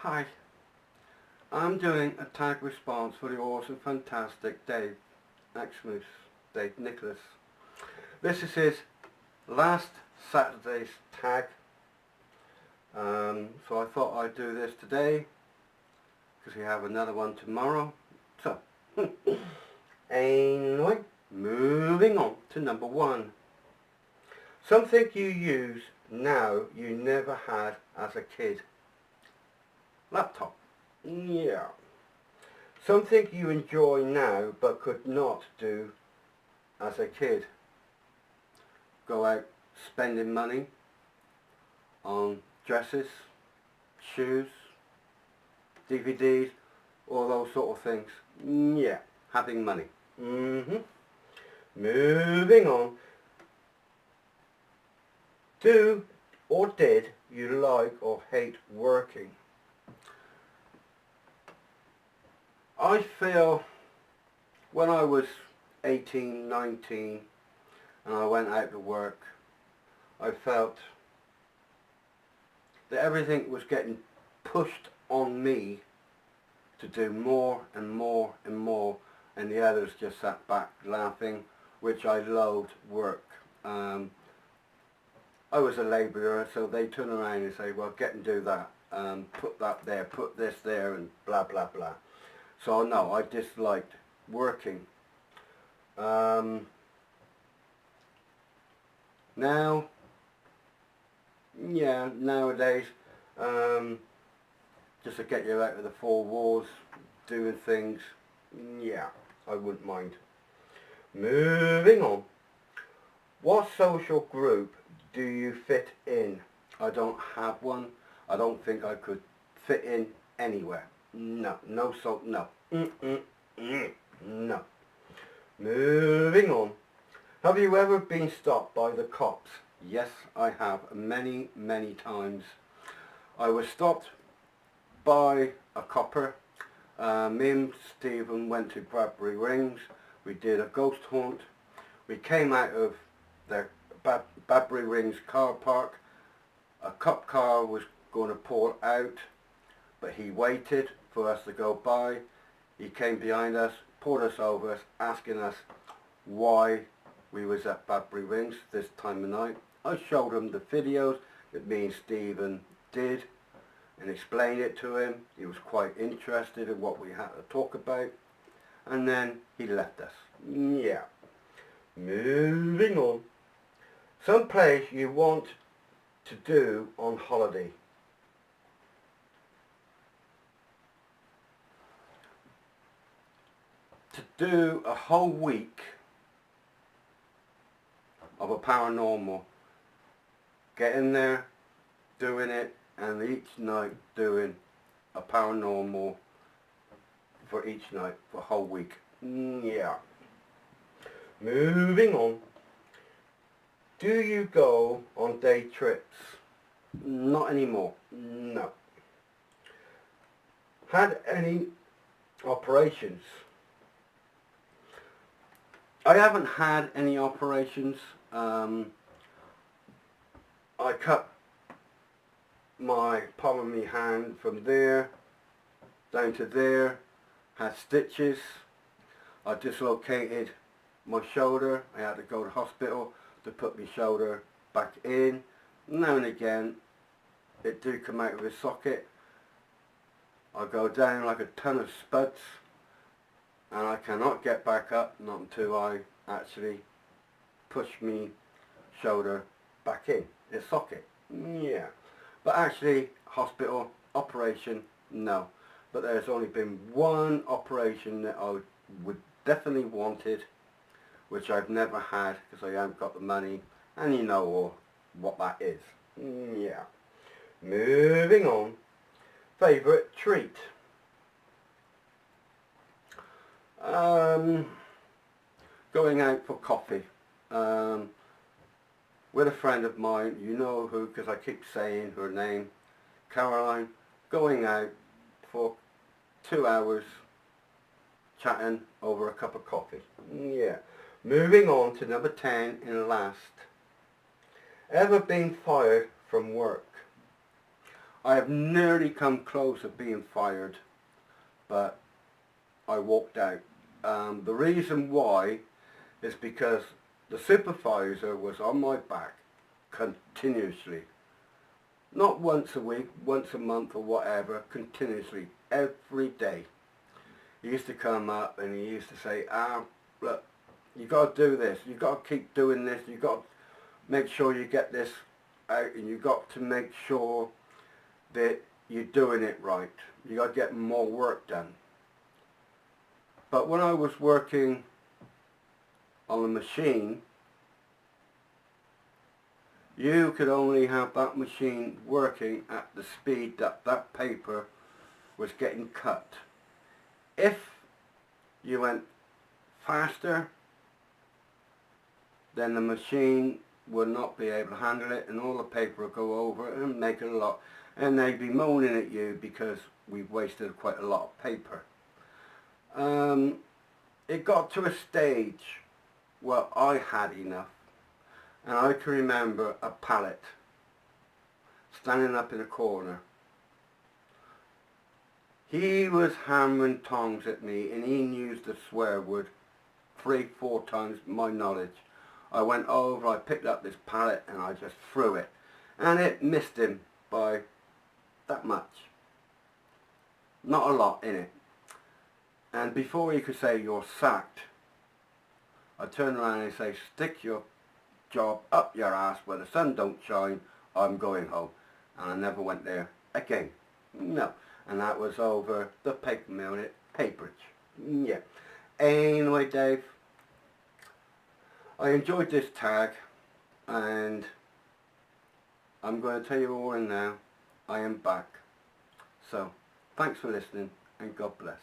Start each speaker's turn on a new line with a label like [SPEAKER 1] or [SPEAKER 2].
[SPEAKER 1] Hi, I'm doing a tag response for the awesome, fantastic Dave Axmus, Dave Nicholas. This is his last Saturday's tag, so I thought I'd do this today because we have another one tomorrow. So, anyway, moving on to number 1. Something you use now you never had as a kid. Laptop. Yeah. Something you enjoy now but could not do as a kid. Go out spending money on dresses, shoes, DVDs, all those sort of things. Yeah, having money. Moving on. Do or did you like or hate working? I feel when I was 18, 19 and I went out to work, I felt that everything was getting pushed on me to do more and more and more, and the others just sat back laughing, which I loathed work. I was a labourer, so they turn around and say, well, get and do that, put that there, put this there, and blah blah blah. So no, I disliked working. Now, yeah, nowadays, just to get you out of the 4 walls, doing things, yeah, I wouldn't mind. Moving on. What social group do you fit in? I don't have one. I don't think I could fit in anywhere. No, no, no. No. Moving on. Have you ever been stopped by the cops? Yes, I have, many, many times. I was stopped by a copper. Me and Stephen went to Bradbury Rings. We did a ghost hunt. We came out of the Bradbury Rings car park. A cop car was going to pull out, but he waited for us to go by. He came behind us, pulled us over, asking us why we was at Bradbury Rings this time of night. I showed him the videos that me and Stephen did and explained it to him. He was quite interested in what we had to talk about, and then he left us. Yeah. Moving on. Some place you want to do on holiday. To do a whole week of a paranormal. Get in there, doing it, and each night doing a paranormal for each night for a whole week. Yeah. Moving on. Do you go on day trips? Not anymore. No. Had any operations? I haven't had any operations. I cut my palm of my hand from there down to there, had stitches. I dislocated my shoulder. I had to go to hospital to put my shoulder back in. Now and again it do come out of its socket. I go down like a ton of spuds, and I cannot get back up, not until I actually push me shoulder back in its socket. Yeah. But actually, hospital, operation, no. But there's only been one operation that I would definitely wanted, which I've never had because I haven't got the money, and you know what that is. Yeah. Moving on. Favourite treat? Going out for coffee with a friend of mine, you know who, because I keep saying her name, Caroline. Going out for 2 hours chatting over a cup of coffee. Yeah. Moving on to number 10 and last. Ever been fired from work? I have nearly come close of being fired, but I walked out. The reason why is because the supervisor was on my back continuously. Not once a week, once a month or whatever, continuously, every day. He used to come up and he used to say, look, you got to do this, you got to keep doing this, you got to make sure you get this out, and you got to make sure that you're doing it right. You got to get more work done. But when I was working on a machine, you could only have that machine working at the speed that that paper was getting cut. If you went faster, then the machine would not be able to handle it, and all the paper would go over and make it a lot, and they'd be moaning at you because we've wasted quite a lot of paper. It got to a stage where I had enough, and I can remember a pallet standing up in a corner. He was hammering tongs at me, and he used the swear word 3-4 times my knowledge. I went over, I picked up this pallet and I just threw it, and it missed him by that much. Not a lot in it. And before he could say you're sacked, I turned around and say, stick your job up your ass where the sun don't shine, I'm going home. And I never went there again. No. And that was over the paper mill at Paperidge. Yeah. Anyway, Dave, I enjoyed this tag, and I'm going to tell you all in now, I am back. So, thanks for listening, and God bless.